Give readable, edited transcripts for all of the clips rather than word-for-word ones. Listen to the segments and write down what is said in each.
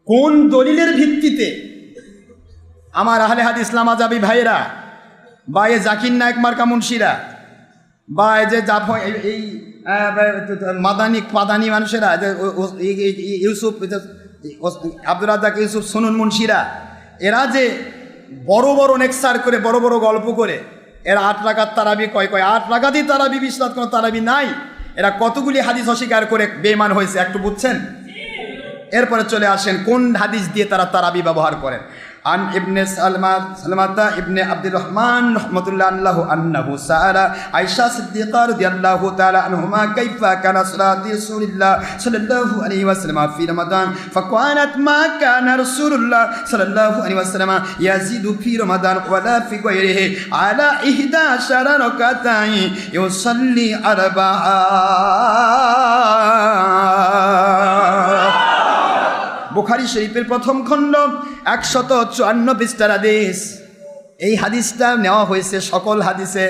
কোন দলিলের ভিত্তিতে আমার আহলে হাদিস লামাজাবি ভাইরা বা এ জাকির নায়ক মার্কা মুন্সিরা বা যে এই পাদানি মানুষেরা ইউসুফ আব্দুর রাজ্জাক ইউসুফ সুনুন মুন্সিরা এরা যে বড় বড় নেকসার করে বড় বড় গল্প করে এরা 8 রাকাত তারাবি কয় 8 রাকাতই তারাবি, 20 রাত কোনো তারাবি নাই। এরা কতগুলি হাদিস অস্বীকার করে বেঈমান হয়েছে একটু বুঝছেন? এরপরে চলে আসেন কোন হাদিস দিয়ে তারা তারাবি ব্যবহার করেন। আন ইবনে সালমাতা ইবনে আব্দুর রহমান রাহমাতুল্লাহ আলাইহি আন্নাহু সাআলা আয়েশা সিদ্দিকা রাদিয়াল্লাহু তাআলা আনহুমা কাইফা কানা সালাতু রাসূলিল্লাহ সাল্লাল্লাহু আলাইহি ওয়াসাল্লাম ফি রমাদান ফাকানাত মা কানা রাসূলুল্লাহ সাল্লাল্লাহু আলাইহি ওয়াসাল্লাম ইয়াজিদু ফি রমাদান ওয়ালা ফি গায়রিহি আলা 11 রাকাতাই ইউসাল্লি আরবাআ। বুখারী শরীফের প্রথম খণ্ড 154 পৃষ্ঠার হাদিস। এই হাদিসটা নেওয়া হয়েছে সকল হাদিসে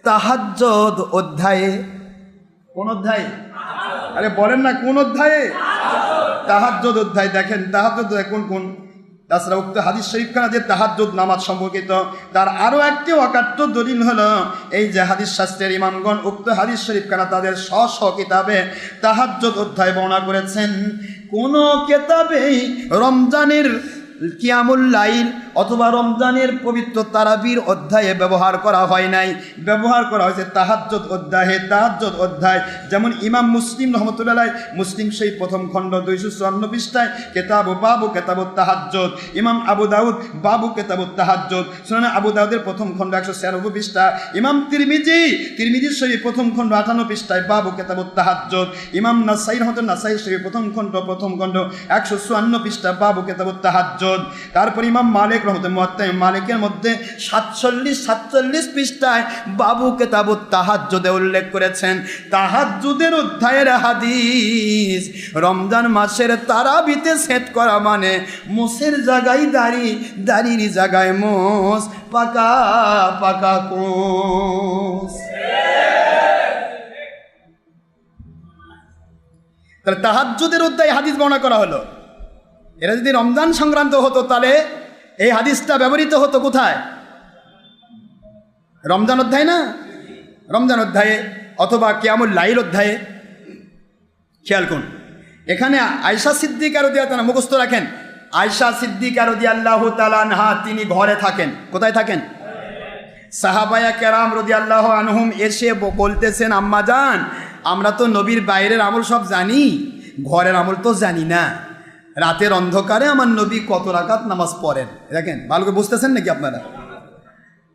তাহাজ্জুদ অধ্যায়ে। কোন অধ্যায়ে? আরে বলেন না কোন অধ্যায়ে? তাহাজ্জুদ অধ্যায়। দেখেন তাহাজ্জুদ কোন কোন। তাছাড়া উক্ত হাদিস শরীফখানা যে তাহাজ্জুদ নামাজ সম্পর্কিত তার আরও একটি অকাট্য দলিল হলো এই যে হাদিস শাস্ত্রের ইমামগণ উক্ত হাদিস শরীফখানা তাদের স্ব কিতাবে তাহাজ্জুদ অধ্যায় বর্ণনা করেছেন। কোনো কিতাবেই রমজানের কিয়ামুল লাইল অথবা রমজানের পবিত্র তারাবির অধ্যায়ে ব্যবহার করা হয় নাই, ব্যবহার করা হয়েছে তাহাজ্জুদ অধ্যায়ে। তাহাজ্জুদ অধ্যায় যেমন ইমাম মুসলিম রহমতুল্লাহ মুসলিম সেই প্রথম খণ্ড 254 পৃষ্ঠায় বাবু কেতাবুত তাহাজ্জুদ, ইমাম আবু দাউদ বাবু কেতাবুত তাহাজ্জুদ, সুনান আবু দাউদের প্রথম খণ্ড 196 পৃষ্ঠা, ইমাম তিরমিজি শরীফ প্রথম খণ্ড 58 পৃষ্ঠায় বাবু কেতাবুত তাহাজ্জুদ, ইমাম নাসাই রহমতুল্লাহ নাসাই শরীফ প্রথম খণ্ড 154 পৃষ্ঠা বাবু কেতাবুত তাহাজ্জুদ। তারপর ইমাম মালিক রহমতুল্লাহ মালিকের মধ্যে 47 পৃষ্ঠায় বাবু কেতাবুত তাহাজ্জুদে উল্লেখ করেছেন তাহাজ্জুদের অধ্যায়ের হাদিস রমজান মাসের তারাবিতে সেট করা মানে মোষের জায়গায় দাড়ি, দাড়ির জায়গায় মোষ, পাকা পাকা কোষ। তাহলে তাহাজ্জুদের অধ্যায়ে হাদিস বর্ণনা করা হলো। এরা যদি রমজান সংক্রান্ত হতো তাহলে এই হাদিসটা ব্যবহৃত হতো কোথায়? রমজান অধ্যায় না, রমজান অধ্যায়ে অথবা কিয়ামুল লাইল অধ্যায়ে। খেয়াল করুন এখানে আয়েশা সিদ্দিকা রাদিয়াল্লাহু তাআলা মুখস্থ রাখেন। আয়েশা সিদ্দিকা রাদিয়াল্লাহু তাআলা আনহা তিনি ঘরে থাকেন। কোথায় থাকেন? সাহাবায়ে কেরাম রাদিয়াল্লাহু আনহুম এসে বলতেছেন আম্মা জান আমরা তো নবীর বাইরের আমল সব জানি, ঘরের আমল তো জানি না। রাতের অন্ধকারে আমার নবী কত রাকাত নামাজ পড়েন দেখেন, ভালো করে বুঝতেছেন নাকি আপনারা?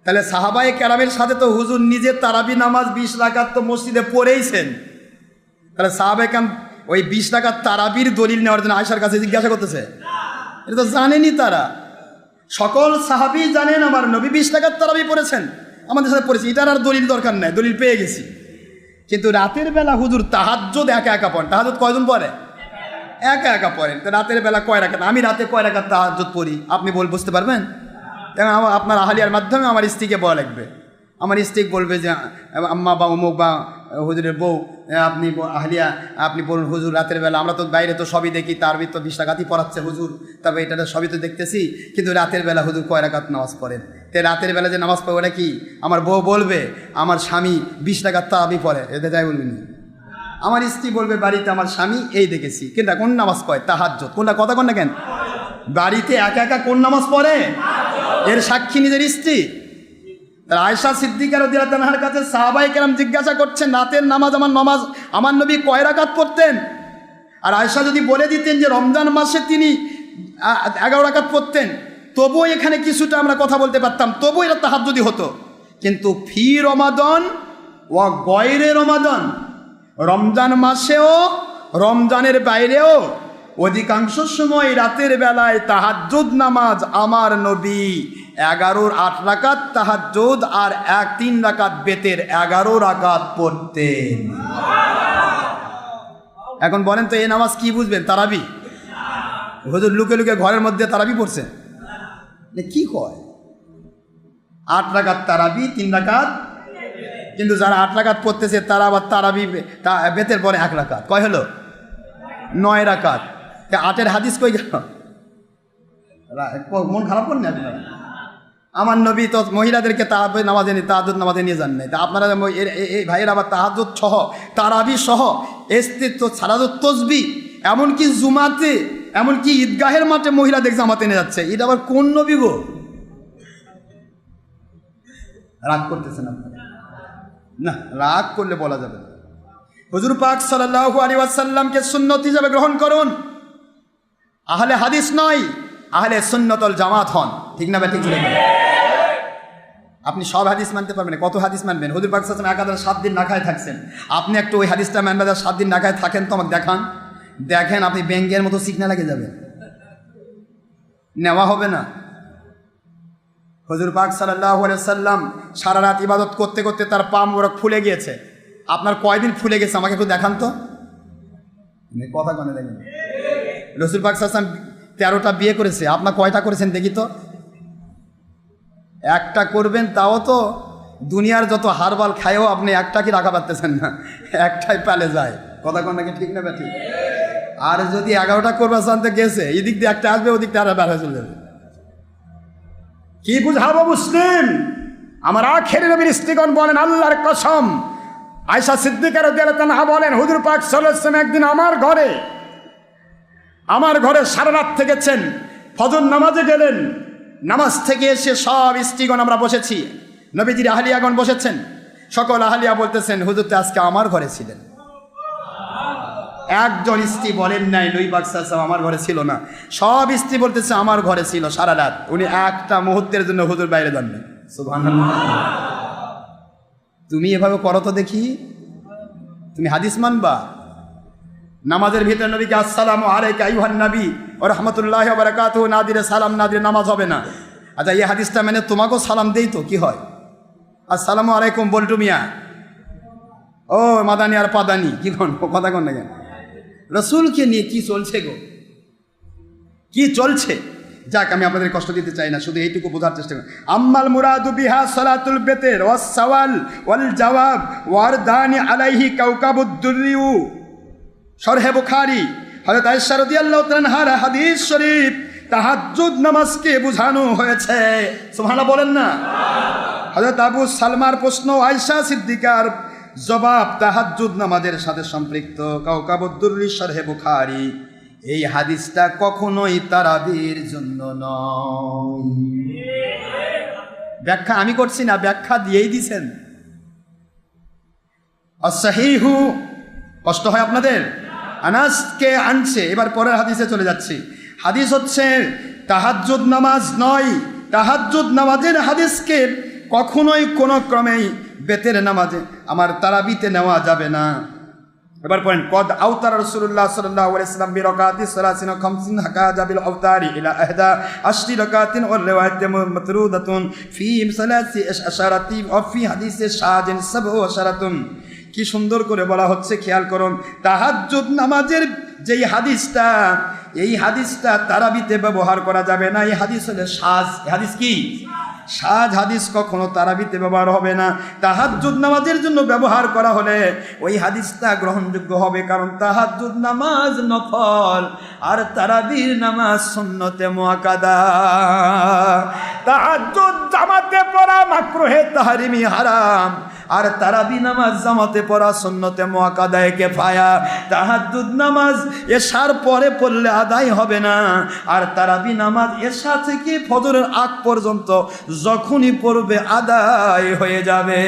তাহলে সাহাবায়ে কেরামের সাথে তো হুজুর নিজে তারাবি নামাজ 20 রাকাত তো মসজিদে পড়েইছেন। তাহলে সাহাবায়ে কেরাম ওই 20 রাকাত তারাবির দলিল নেওয়ার জন্য আয়েশার কাছে জিজ্ঞাসা করতেছে? এটা তো জানেনি তারা। সকল সাহাবী জানেন আমার নবী 20 রাকাত তারাবি পড়েছেন, আমাদের সাথে পড়েছি, এটার আর দলিল দরকার নাই, দলিল পেয়ে গেছি। কিন্তু রাতের বেলা হুজুর তাহাজ্জুদ একা একা পড়েন। তাহাজ্জুদ কয়জন পড়ে? একা একা পড়েন। তো রাতের বেলা কয় রাকাত? আমি রাতে কয় রাকাত তাহাজ্জুদ পড়ি আপনি বুঝতে পারবেন? দেখেন আপনার আহলিয়ার মাধ্যমে আমার স্ত্রীকে বলা লাগবে। আমার স্ত্রী বলবে যে আম্মা বা অমুক বা হুজুরের বউ আপনি আহলিয়া আপনি বলুন হুজুর রাতের বেলা আমরা তো বাইরে তো সবই দেখি, তার ভিতর 20 রাকাতই পড়াচ্ছে হুজুর, তবে এটা সবই তো দেখতেছি, কিন্তু রাতের বেলা হুজুর কয় রাকাত নামাজ পড়েন? তো রাতের বেলা যে নামাজ পড়ে ওটা কি আমার বউ বলবে আমার স্বামী 20 রাকাত তারাবি পড়ে, এটা তাই বলবেন? আমার স্ত্রী বলবে বাড়িতে আমার স্বামী এই দেখেছি, কিন্তু কোন নামাজ পড়ে? তাহাজ্জুদ। কোনটা কথা কোন না কেন? বাড়িতে একা একা কোন নামাজ পড়ে? এর সাক্ষী নিজের স্ত্রী। আয়েশা সিদ্দিকা রাদিয়াল্লাহু আনহার কাছে সাহাবায়ে কেরাম জিজ্ঞাসা করছেন রাতের নামাজ আমার নবী কয় রাকাত পড়তেন? আর আয়েশা যদি বলে দিতেন যে রমজান মাসে তিনি 11 রাকাত পড়তেন, তবুও এখানে কিছুটা আমরা কথা বলতে পারতাম, তবুও এটা তাহাজ্জুদি হতো। কিন্তু ফি রমাদান ওয়া গয়রে রমাদান, রমজান মাসেও রমজানের বাইরেও অধিকাংশ সময় রাতের বেলায় তাহাজ্জুদ নামাজ আমার নবী 8 রাকাত তাহাজ্জুদ আর 3 রাকাত বেতের 11 রাকাত পড়তেন। এখন বলেন তো এই নামাজ কি বুঝবেন? তারাবি? হুজুর লুকে লুকে ঘরের মধ্যে তারাবি পড়ছেন? কি কয়? 8 রাকাত তারাবি 3 রাকাত, কিন্তু যারা 8 রাকাত পড়তেছে তারা আবার তারাবি বেতের পরে 1 রাকাত, কয় হলো? 9 রাকাত। 8-এর হাদিস কই গেল? মন খারাপ করেন আপনারা? আমার নবী তো মহিলাদেরকে তাহাজ্জুদ নামাজে নিয়ে যান নাই, তা আপনারা এই ভাইয়ের আবার তাহাজ্জুদ সহ তারাবি সহ সালাতুত তাসবিহ এমনকি জুমাতে এমনকি ঈদগাহের মাঠে মহিলাদের জামাতে নিয়ে যাচ্ছে। এটা আবার কোন নবী গো? রাগ করতেছেন আপনারা? না, রাগ করলে বলা যাবে না। হুজুর পাক সাল্লাল্লাহু আলাইহি ওয়াসাল্লামকে সুন্নত হিসেবে গ্রহণ করুন। আহলে হাদিস নয়, আহলে সুন্নতুল জামাত হন। ঠিক না? ঠিক ছিল। আপনি সব হাদিস মানতে পারবেন না। কত হাদিস মানবেন? হুজুর পাক সাল্লাল্লাহু আলাইহি ওয়াসাল্লাম 7 দিন না খায় থাকছেন, আপনি একটু ওই হাদিসটা মানবেন। 7 দিন না খায় থাকেন তো আমাকে দেখান। দেখেন আপনি ব্যাঙ্গের মতো চিকনা লাগে যাবে, নেওয়া হবে না। হুজুর পাক সাল্লাল্লাহু আলাইহি ওয়াসাল্লাম সারা রাত ইবাদত করতে করতে তার পা মোবারক ফুলে গিয়েছে। আপনার কয়দিন ফুলে গেছে আমাকে একটু দেখান তো। কথা কানে দেখেন। রাসূল পাক সাল্লাল্লাহু আলাইহি ওয়াসাল্লাম 13টা বিয়ে করেছে, আপনার কয়টা করেছেন দেখি তো? একটা করবেন, তাও তো দুনিয়ার যত হারবাল খায়ও আপনি একটা কি রাখা পারতেছেন না, একটাই পালে যায়। কথা কোন নাকি ঠিক না ঠিক? আর যদি 11টা করবার জানতে গেছে, এদিক দিয়ে একটা আসবে, ওদিক দিয়ে আর বেড়া চলে যাবে। কি বুঝাবো মুসলিম? আমার আখেরি নবীর স্ত্রীগণ বলেন, আল্লাহর কসম, আয়েশা সিদ্দিকা রাদিয়াল্লাহু আনহা বলেন, হুজুর পাক সাল্লাল্লাহু আলাইহি ওয়াসাল্লাম একদিন আমার ঘরে সারা রাত থেকেছেন, ফজর নামাজে গেলেন, নামাজ থেকে এসে সব স্ত্রীগণ আমরা বসেছি, নবীজির আহলিয়াগণ বসেছেন, সকল আহলিয়া বলতেছেন হুজুর তো আজকে আমার ঘরে ছিলেন। একজন স্ত্রী বলেন নাই নবী পাক সাল্লাল্লাহু আলাইহি ওয়াসাল্লাম আমার ঘরে ছিল না, সব স্ত্রী বলতেছে আমার ঘরে ছিল সারা রাত। উনি একটা মুহূর্তের জন্য হুজুর বাইরে যান নাই। সুবহানাল্লাহ। তুমি এভাবে করো তো দেখি, তুমি হাদিস মানবা? নামাজের ভিতরে নবীকে আসসালামু আলাইকা আইয়ুহান নবী ওয়া রাহমাতুল্লাহি ওয়া বারাকাতুহু না দিলে সালাম না দিলে নামাজ হবে না। আচ্ছা, এই হাদিসটা মানে তোমাকেও সালাম দেই তো কি হয়? আসসালামু আলাইকুম বল্টু মিয়া, ও মাদানি আর পাদানি, কি কোন কথা কোন না কেন? রসুলকে নিয়ে কি চলছে গো, কি চলছে? যাক, আমি আপনাদের কষ্ট দিতে চাই না, শুধু এইটুকু বোঝার চেষ্টা করি। আম্মাল মুরাদু বিহা সালাতুল বেতের ওয়াস সাওয়াল ওয়াল জওয়াব ওয়ারদানি আলাইহি কাওকাবুদ দুররিউ শরহে বুখারী। হযরত আয়েশা রাদিয়াল্লাহু তাআলা আনহার হাদিস শরীফ তাহাজ্জুদ নামাজকে বোঝানো হয়েছে। সুবহানাল্লাহ বলেন না? হযরত আবু সালমার প্রশ্ন, আয়েশা সিদ্দিকার জবাব তাহাজ্জুদ নামাজের সাথে সম্পৃক্ত। কাওকাবুদ দুররি শরহে বুখারী। এই হাদিসটা কখনোই তারাবির জন্য নয়। ব্যাখ্যা আমি করছি না, ব্যাখ্যা দিয়েই দিছেন। as-sahihu, কষ্ট হয় আপনাদের? আনাসকে আনছে। এবার পরের হাদিসে চলে যাচ্ছি। হাদিস হচ্ছে তাহাজ্জুদ নামাজ নয়। তাহাজ্জুদ নামাজের হাদিসকে কখনোই কোনো ক্রমেই বেতের নামাজে আমার তারাবিতে নেওয়া যাবে না। এবার পড়েন, কদ আওতার রাসূলুল্লাহ সাল্লাল্লাহু আলাইহি ওয়াসাল্লাম বিরাকাতি সালাসিনা খামসিন হাকা জাবিল আওতারি ইলা আহদা আশরি রাকাতিন ওয়াল রিওয়ায়াত মাতরুদাতুন ফি সালাসি আশারাতি ওয়া ফি হাদিসে শাহাদিন সাবউ আশারাতুন। কি সুন্দর করে বলা হচ্ছে, খেয়াল করুন। তাহাজ্জুদ নামাজের যেই হাদিসটা, এই হাদিসটা তারাবিতে ব্যবহার করা যাবে না। এই হাদিস হলো শায। হাদিস কি? শায হাদিস কখনো তারাবিতে ব্যবহার হবে না। তাহাজ্জুদ নামাজের জন্য ব্যবহার করা হলে ওই হাদিসটা গ্রহণযোগ্য হবে, কারণ তাহাজ্জুদ নামাজ নফল আর তারাবির নামাজ সুন্নতে মুআক্কাদা। তাহাজ্জুদ জামাতে পড়া মাকরুহে তাহরিমি হারাম, আর তারাবি নামাজ জামাতে পড়া সুন্নতে মুআক্কাদায়ে কিফায়া। তাহাজ্জুদ নামাজ এশার পরে পড়লে আদায় হবে না, আর তারাবি নামাজ এশা থেকে ফজরের আগ পর্যন্ত যখনই পড়বে আদায় হয়ে যাবে।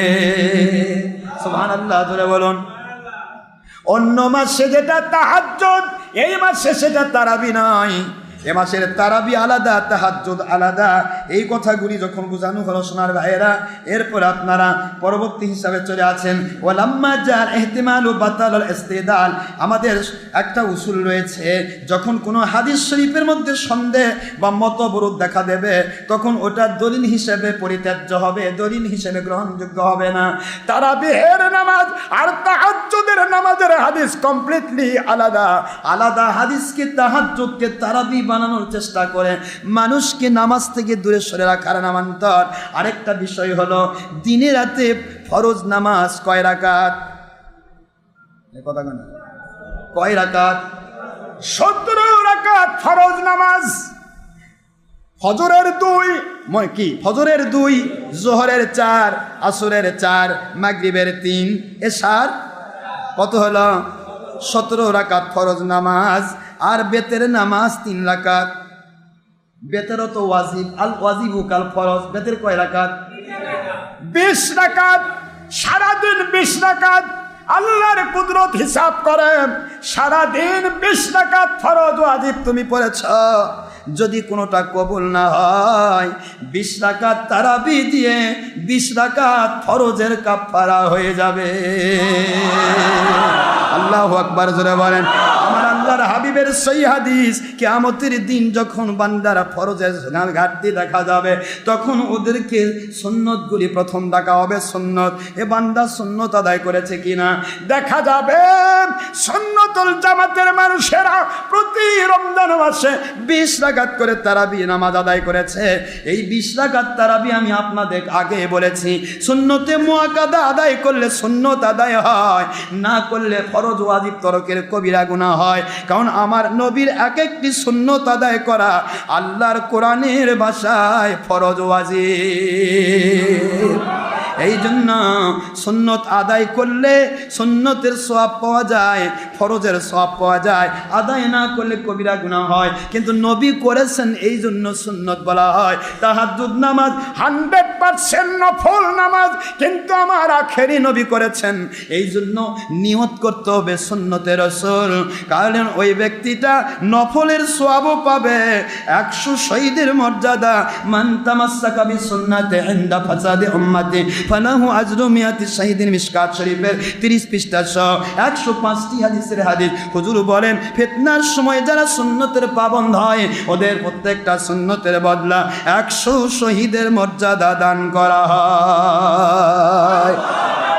সুবহানাল্লাহ জোরে বলুন। অন্য মাসে যেটা তাহাজ্জুদ, এই মাসে সেটা তারাবি নয়। এ মাসের তারাবি আলাদা, তাহাজ্জুদ আলাদা। এই কথাগুলি যখন বোঝানো হলো সোনার ভাইয়েরা, এরপর আপনারা পরবর্তী হিসাবে চলে আছেন ওয়ালাম্মা জাল ইহতিমালু বাতাল ইস্তিদাল। আমাদের একটা উসুল রয়েছে, যখন কোনো হাদিস শরীফের মধ্যে সন্দেহ বা মতবিরোধ দেখা দেবে, তখন ওটা দলিল হিসেবে পরিত্যাজ্য হবে, দলিল হিসেবে গ্রহণযোগ্য হবে না। তারাবিহের নামাজ আর তাহাজ্জুদের নামাজের হাদিস কমপ্লিটলি আলাদা। আলাদা হাদিসকে তাহাজ্জুদকে তারাবি বানানোর চেষ্টা করে মানুষকে নামাজ থেকে দূরে সরে রাখার নামান্তর। আরেকটা বিষয় হলো, দিনে রাতে ফরজ নামাজ কয় রাকাত? কথা কেন? কয় রাকাত? 17 রাকাত ফরজ নামাজ। ফজরের 2 কি ফজরের 2, জোহরের 4, আসরের 4, মাগরিবের 3, এশার কত হলো? 17 রাকাত ফরজ নামাজ। আর বেতের নামাজ 3 রাকাত। বেতেরও তো ওয়াজিব, আল ওয়াজিবু কাল ফরজ। বেতের কয় রাকাত? 20 রাকাত। সারাদিন 20 রাকাত। আল্লাহর কুদরত হিসাব করে সারাদিন 20 রাকাত ফরজ ওয়াজিব তুমি পড়েছ, যদি কোনোটা কবুল না হয় 20 রাকাত তারাবি দিয়ে 20 রাকাত ফরজের কাফারা হয়ে যাবে। আল্লাহু আকবার জোরে বলেন। আমার আল্লাহর হাবিবের সহি হাদিস, কিয়ামতের দিন যখন বান্দারা ফরজের ঘাটতি দেখা যাবে তখন ওদেরকে সুন্নতগুলি প্রথম ডাকা হবে। সুন্নত, এ বান্দা সুন্নত আদায় করেছে কিনা দেখা যাবে। সুন্নতুল জামাতের মানুষেরা প্রতি রমজান মাসে 20 রাকাত করে তারাবি নামাজ আদায় করেছে। এই 20 রাকাত তারাবি আমি আপনাদের আগে বলেছি, সুন্নতে মুআক্কাদা আদায় করলে সুন্নত আদায় হয়, না করলে ফরজ ওয়াজিব তরকের কবিরা গুনাহ হয়। কারণ আমার নবীর এক একটি সুন্নত আদায় করা আল্লাহর কোরআনের ভাষায় ফরজ ওয়াজিব। এই জন্য সুন্নত আদায় করলে সুন্নতের সওয়াব পাওয়া যায়, ফরজের সওয়াব পাওয়া যায়। আদায় না করলে কবিরা গুনাহ হয়। কিন্তু নবী করেছেন, এই জন্য সুন্নত বলা হয়। তাহাজ্জুদ নামাজ 100% নফল নামাজ, কিন্তু আমার আখেরি নবী করেছেন, এই জন্য নিয়ত করতে হবে সুন্নতের রাসূল। কারণ ওই ব্যক্তিটা নফলের সওয়াবও পাবে, 100 শহীদের মর্যাদা। মান তামাসসাকা বিসুন্নাতি ইনদা ফাসাদি উম্মতি ফালাহু আজরু মিয়াতি শাহিদিন। মিশকাত শরীফের 30 পৃষ্ঠা 105টি হাদিসের হাদিস। হুজুর বলেন, ফিতনার সময় যারা সুন্নতের পাবন্ধ হয় ওদের প্রত্যেকটা সুন্নতের বদলা 100 শহীদের মর্যাদা দান করা হয়।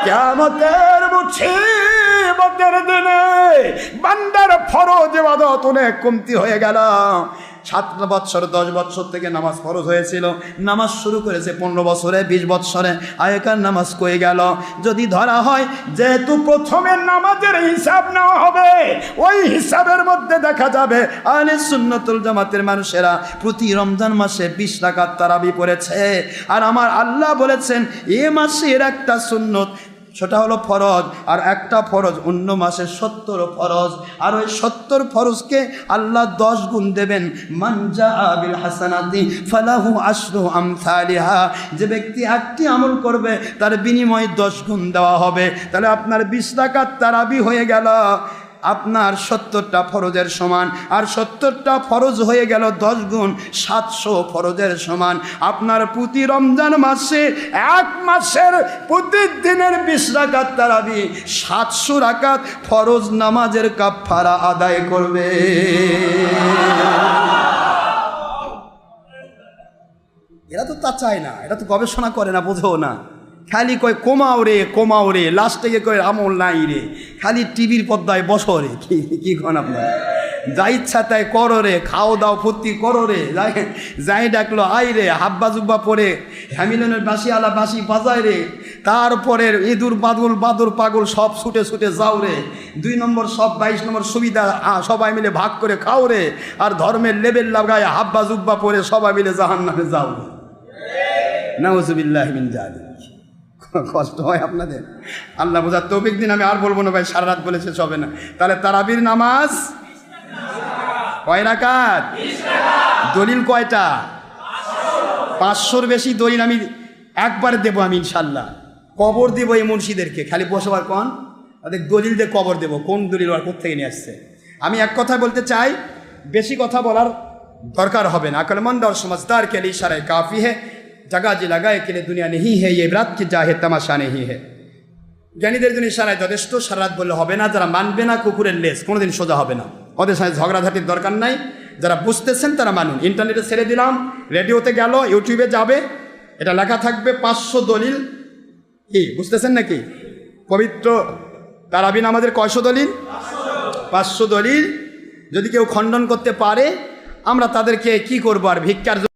কিয়ামতের মুসিবতের দিনে বান্দার ফরজ ইবাদত অনেক কমতি হয়ে গেল। 7 বছর 10 বছর থেকে নামাজ ফরজ হয়েছিল, নামাজ শুরু করেছে 15 বছরে, 20 বছরে, আগেকার নামাজ কয়ে গেল। যদি ধরা হয় যেহেতু প্রথমে নামাজের হিসাব নেওয়া হবে, ওই হিসাবের মধ্যে দেখা যাবে আহলে সুন্নাতুল জামাতের মানুষেরা প্রতি রমজান মাসে 20 রাকাত তারাবি পড়েছে। আর আমার আল্লাহ বলেছেন এ মাসের একটা সুন্নত, সেটা হলো ফরজ, আর একটা ফরজ অন্য মাসে 70 ফরজ। আর ওই 70 ফরজকে আল্লাহ 10 গুণ দেবেন। মান জাআ বিল হাসানাতি ফালাহু আশরু আমসালিহা। যে ব্যক্তি একটি আমল করবে তার বিনিময়ে 10 গুণ দেওয়া হবে। তাহলে আপনার 20 রাকাত তারাবি হয়ে গেল, আপনার 70টা ফরজের সমান। আর 70টা ফরজ হয়ে গেল 10 গুণ 700 ফরজের সমান। আপনার প্রতি রমজান মাসে এক মাসের প্রতিদিনের 20 রাকাত তারাবি 700 রাকাত ফরজ নামাজের কাফারা আদায় করবে। এরা তো তা চায় না, এরা তো গবেষণা করে না, বোঝেও না। খালি কয় কমাও রে, লাস্টে গিয়ে কয় আমল নাই রে। খালি টিভির পর্দায় বসো রে। কি কন আপনার? যা ইচ্ছা তাই করো রে, খাও দাও ফুর্তি করো রে। যাই ডাকলো আই রে, হাব্বা জুব্বা পরে হ্যামিলনের বাঁশি আলা বাঁশি বাজায় রে। তারপরে ইঁদুর বাদুর পাগল সব ছুটে ছুটে যাও রে। 2 নম্বর সব 22 নম্বর সুবিধা সবাই মিলে ভাগ করে খাও রে। আর ধর্মের লেবেল লাগায় হাব্বা জুব্বা পরে সবাই মিলে জাহান্নামে যাও রে। নাউযুবিল্লাহি মিন যালিক। কষ্ট হয় আপনাদের? আল্লাহ বোঝার তৌফিক দিন। আমি আর বলবো না ভাই, সারা রাত বলেছে হবে না। তাহলে তারাবির নামাজ কয় রাকাত? দলিল কয়টা? 500-র বেশি দলিল আমি একবার দেবো আমি ইনশাল্লাহ। কবর দেবো এই মুন্সিদেরকে, খালি বসবার কন তাদের দলিল দিয়ে কবর দেবো। কোন দলিল আর কোথা থেকে নিয়ে আসছে? আমি এক কথা বলতে চাই, বেশি কথা বলার দরকার হবে না। আকলমন্দ और समझदार के लिए इशारा काफ़ी है। जगह जी लगाए के लिए दुनिया नहीं है, ये इबरात की जाहे तमाशा नहीं है। জ্ঞানীদের জন্য ইশারায় যথেষ্ট। সারা রাত বললে হবে না। যারা মানবে না কুকুরের লেজ কোনোদিন সোজা হবে না। ওদের সাথে ঝগড়াঝাটির দরকার নাই। যারা বুঝতেছেন তারা মানুন। ইন্টারনেটে ছেড়ে দিলাম, রেডিওতে গেল, ইউটিউবে যাবে, এটা লেখা থাকবে 500 দলিল। কি বুঝতেছেন নাকি? পবিত্র তারাবি নামাজের কয়শো দলিল? 500 দলিল। যদি কেউ খণ্ডন করতে পারে আমরা তাদেরকে কি করবো আর ভিক্ষার